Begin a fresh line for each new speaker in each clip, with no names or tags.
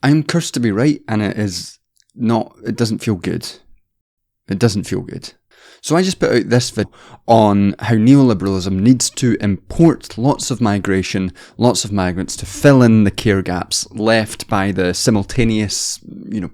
I'm cursed to be right, and it doesn't feel good. It doesn't feel good. So I just put out this video on how neoliberalism needs to import lots of migration, lots of migrants to fill in the care gaps left by the simultaneous,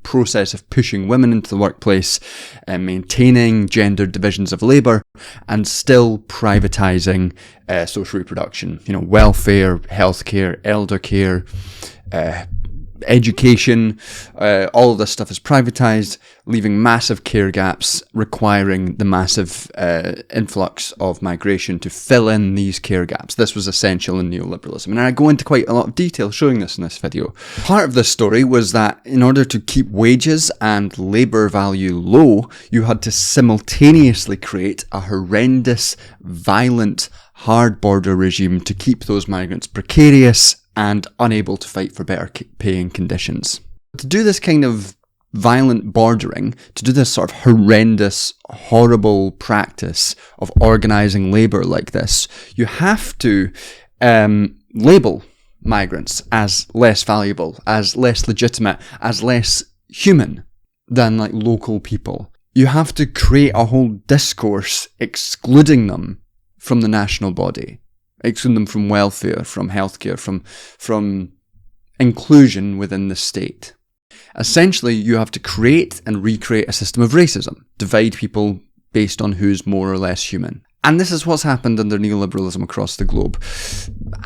process of pushing women into the workplace and maintaining gendered divisions of labour and still privatising social reproduction. Welfare, healthcare, elder care, education, all of this stuff is privatised, leaving massive care gaps, requiring the massive influx of migration to fill in these care gaps. This was essential in neoliberalism, and I go into quite a lot of detail showing this in this video. Part of this story was that in order to keep wages and labour value low, you had to simultaneously create a horrendous, violent, hard border regime to keep those migrants precarious and unable to fight for better paying conditions. To do this kind of violent bordering, to do this sort of horrendous, horrible practice of organising labour like this, you have to label migrants as less valuable, as less legitimate, as less human than local people. You have to create a whole discourse excluding them from the national body. Exclude them from welfare, from healthcare, from inclusion within the state. Essentially, you have to create and recreate a system of racism, divide people based on who's more or less human. And this is what's happened under neoliberalism across the globe.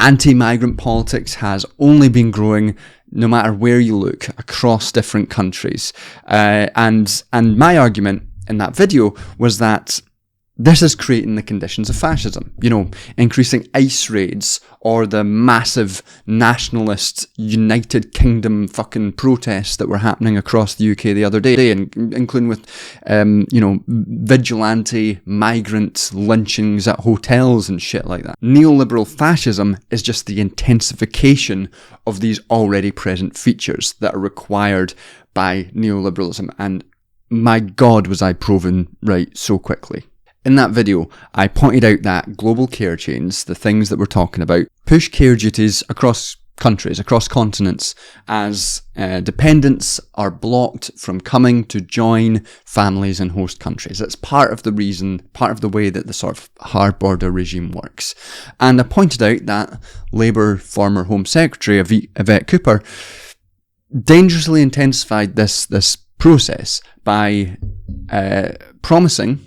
Anti-migrant politics has only been growing, no matter where you look, across different countries. And my argument in that video was that this is creating the conditions of fascism. Increasing ICE raids or the massive nationalist United Kingdom fucking protests that were happening across the UK the other day, including with, vigilante migrant lynchings at hotels and shit like that. Neoliberal fascism is just the intensification of these already present features that are required by neoliberalism. And my God, was I proven right so quickly. In that video, I pointed out that global care chains, the things that we're talking about, push care duties across countries, across continents, as dependents are blocked from coming to join families in host countries. That's part of the reason, part of the way that the sort of hard border regime works. And I pointed out that Labour former Home Secretary Yvette Cooper dangerously intensified this process by promising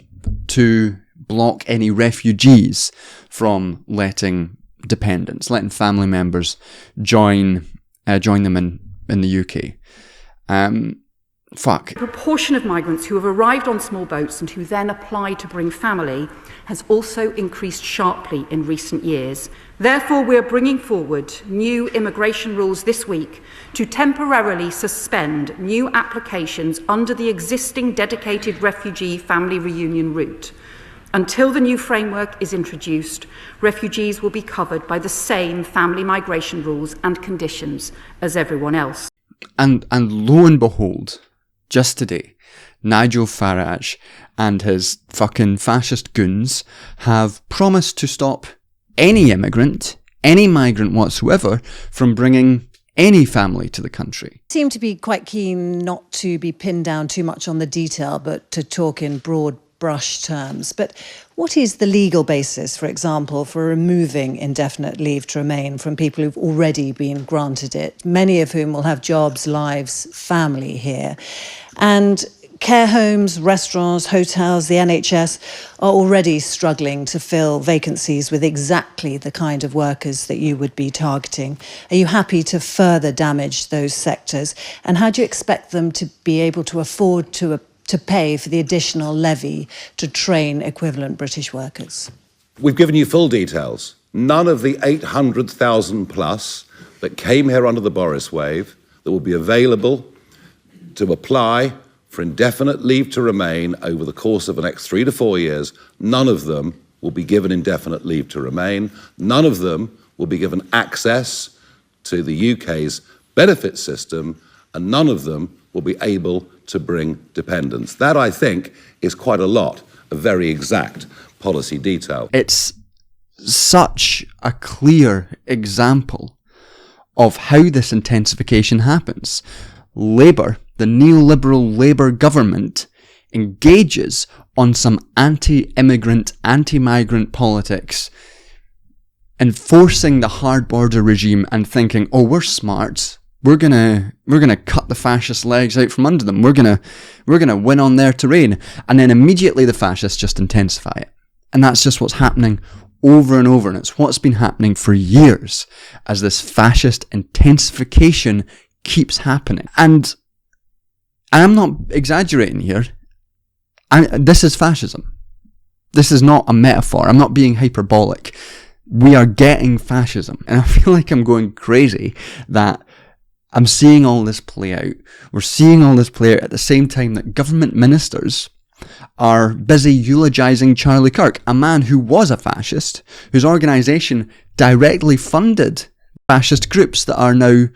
to block any refugees from letting family members join them in the UK.
The proportion of migrants who have arrived on small boats and who then apply to bring family has also increased sharply in recent years. Therefore, we're bringing forward new immigration rules this week to temporarily suspend new applications under the existing dedicated refugee family reunion route. Until the new framework is introduced, refugees will be covered by the same family migration rules and conditions as everyone else.
And lo and behold, just today, Nigel Farage and his fucking fascist goons have promised to stop any immigrant, any migrant whatsoever, from bringing any family to the country.
Seem to be quite keen not to be pinned down too much on the detail, but to talk in broad brush terms. But what is the legal basis, for example, for removing indefinite leave to remain from people who've already been granted it, many of whom will have jobs, lives, family here? And care homes, restaurants, hotels, the NHS are already struggling to fill vacancies with exactly the kind of workers that you would be targeting. Are you happy to further damage those sectors? And how do you expect them to be able to afford to pay for the additional levy to train equivalent British workers?
We've given you full details. None of the 800,000 plus that came here under the Boris wave that will be available to apply for indefinite leave to remain over the course of the next 3 to 4 years, none of them will be given indefinite leave to remain. None of them will be given access to the UK's benefit system, and none of them will be able to bring dependents. That, I think, is quite a lot of very exact policy detail.
It's such a clear example of how this intensification happens. Labour, the neoliberal Labour government, engages on some anti-immigrant, anti-migrant politics, enforcing the hard border regime and thinking, oh, we're smart. We're gonna cut the fascist legs out from under them. We're gonna win on their terrain. And then immediately the fascists just intensify it. And that's just what's happening over and over. And it's what's been happening for years as this fascist intensification keeps happening. And I'm not exaggerating here. This is fascism. This is not a metaphor. I'm not being hyperbolic. We are getting fascism. And I feel like I'm going crazy that I'm seeing all this play out. We're seeing all this play out at the same time that government ministers are busy eulogizing Charlie Kirk, a man who was a fascist, whose organisation directly funded fascist groups that are now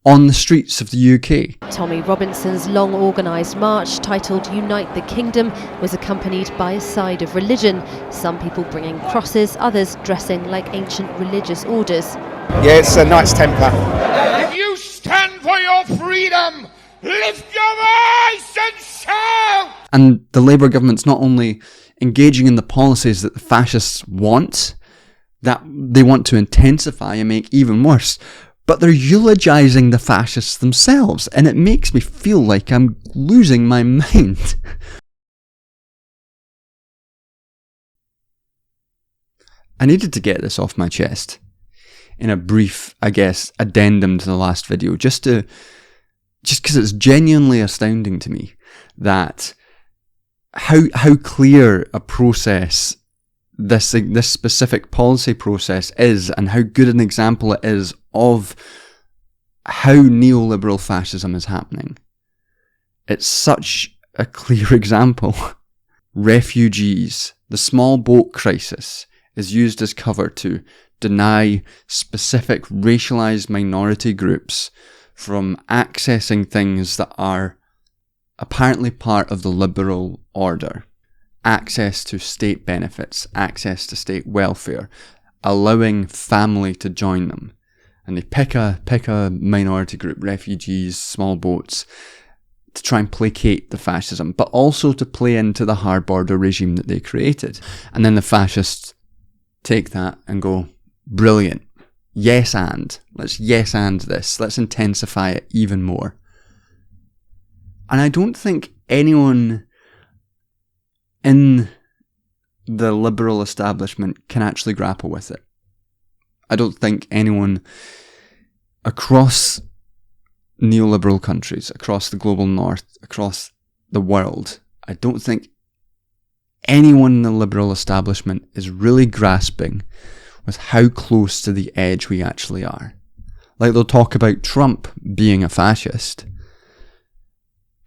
on the streets of the UK.
Tommy Robinson's long organised march, titled Unite the Kingdom, was accompanied by a side of religion, some people bringing crosses, others dressing like ancient religious orders.
Yeah, it's a Knights Templar.
If you stand for your freedom, lift your voice and shout!
And the Labour government's not only engaging in the policies that the fascists want, that they want to intensify and make even worse, but they're eulogising the fascists themselves, and it makes me feel like I'm losing my mind. I needed to get this off my chest in a brief, I guess, addendum to the last video, just because it's genuinely astounding to me that how clear a process this specific policy process is, and how good an example it is of how neoliberal fascism is happening. It's such a clear example. Refugees, the small boat crisis, is used as cover to deny specific racialized minority groups from accessing things that are apparently part of the liberal order. Access to state benefits, access to state welfare, allowing family to join them. And they pick a minority group, refugees, small boats, to try and placate the fascism, but also to play into the hard border regime that they created. And then the fascists take that and go, brilliant, yes and. Let's yes and this. Let's intensify it even more. And I don't think anyone in the liberal establishment can actually grapple with it. I don't think anyone across neoliberal countries, across the global north, across the world, I don't think anyone in the liberal establishment is really grasping with how close to the edge we actually are. Like, they'll talk about Trump being a fascist,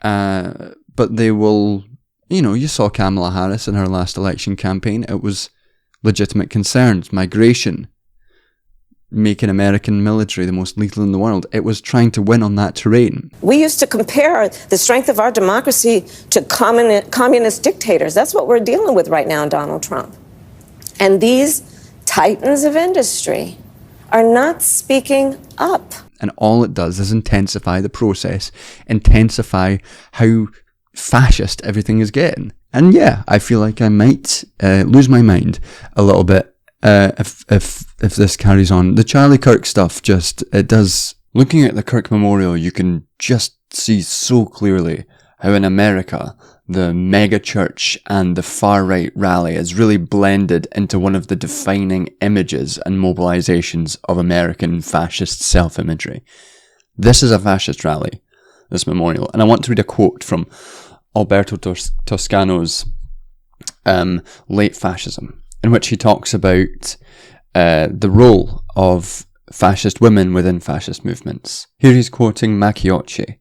but they will, you saw Kamala Harris in her last election campaign. It was legitimate concerns, migration, making American military the most lethal in the world. It was trying to win on that terrain.
We used to compare the strength of our democracy to communist dictators. That's what we're dealing with right now in Donald Trump. And these titans of industry are not speaking up.
And all it does is intensify the process, intensify how fascist everything is getting. And yeah, I feel like I might lose my mind a little bit if this carries on. The Charlie Kirk stuff it does. Looking at the Kirk Memorial, you can just see so clearly how in America the mega church and the far right rally is really blended into one of the defining images and mobilizations of American fascist self-imagery. This is a fascist rally, this memorial, and I want to read a quote from Alberto Toscano's Late Fascism, in which he talks about the role of fascist women within fascist movements. Here he's quoting Machiocci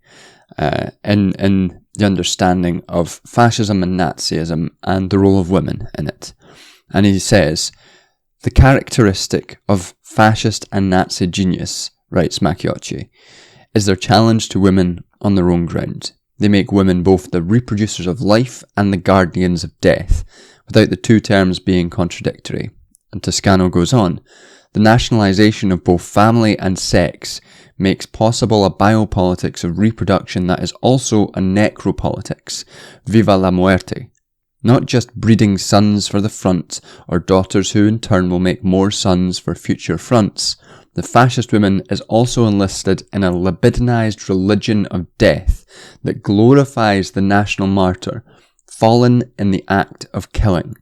in the understanding of fascism and Nazism and the role of women in it. And he says, "The characteristic of fascist and Nazi genius," writes Machiocci, "is their challenge to women on their own ground. They make women both the reproducers of life and the guardians of death, without the two terms being contradictory." And Toscano goes on, The nationalisation of both family and sex makes possible a biopolitics of reproduction that is also a necropolitics. Viva la muerte. Not just breeding sons for the front, or daughters who in turn will make more sons for future fronts. The fascist woman is also enlisted in a libidinized religion of death that glorifies the national martyr, fallen in the act of killing.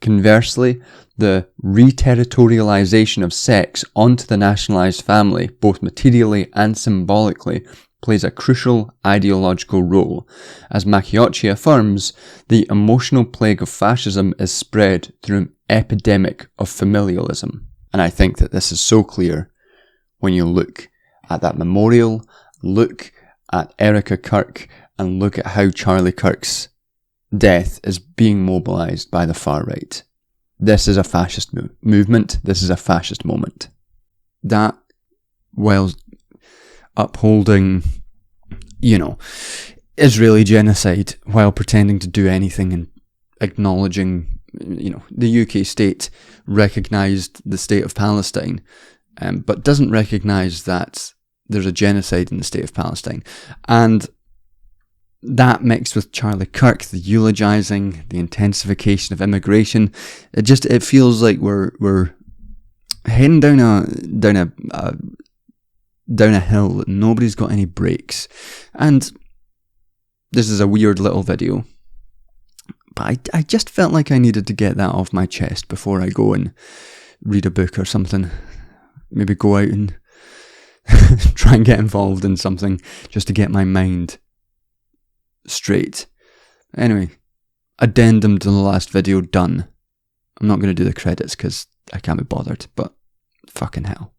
Conversely, the re-territorialization of sex onto the nationalized family, both materially and symbolically, plays a crucial ideological role. As Macchiocci affirms, the emotional plague of fascism is spread through an epidemic of familialism. And I think that this is so clear when you look at that memorial, look at Erica Kirk, and look at how Charlie Kirk's death is being mobilised by the far right. This is a fascist movement. This is a fascist moment. That, while upholding, Israeli genocide, while pretending to do anything and acknowledging, the UK state recognised the state of Palestine, but doesn't recognise that there's a genocide in the state of Palestine. And that mixed with Charlie Kirk, the eulogising, the intensification of immigration, it feels like we're heading down a hill that nobody's got any brakes. And this is a weird little video, but I just felt like I needed to get that off my chest before I go and read a book or something. Maybe go out and try and get involved in something just to get my mind straight. Anyway, addendum to the last video done. I'm not going to do the credits because I can't be bothered, but fucking hell.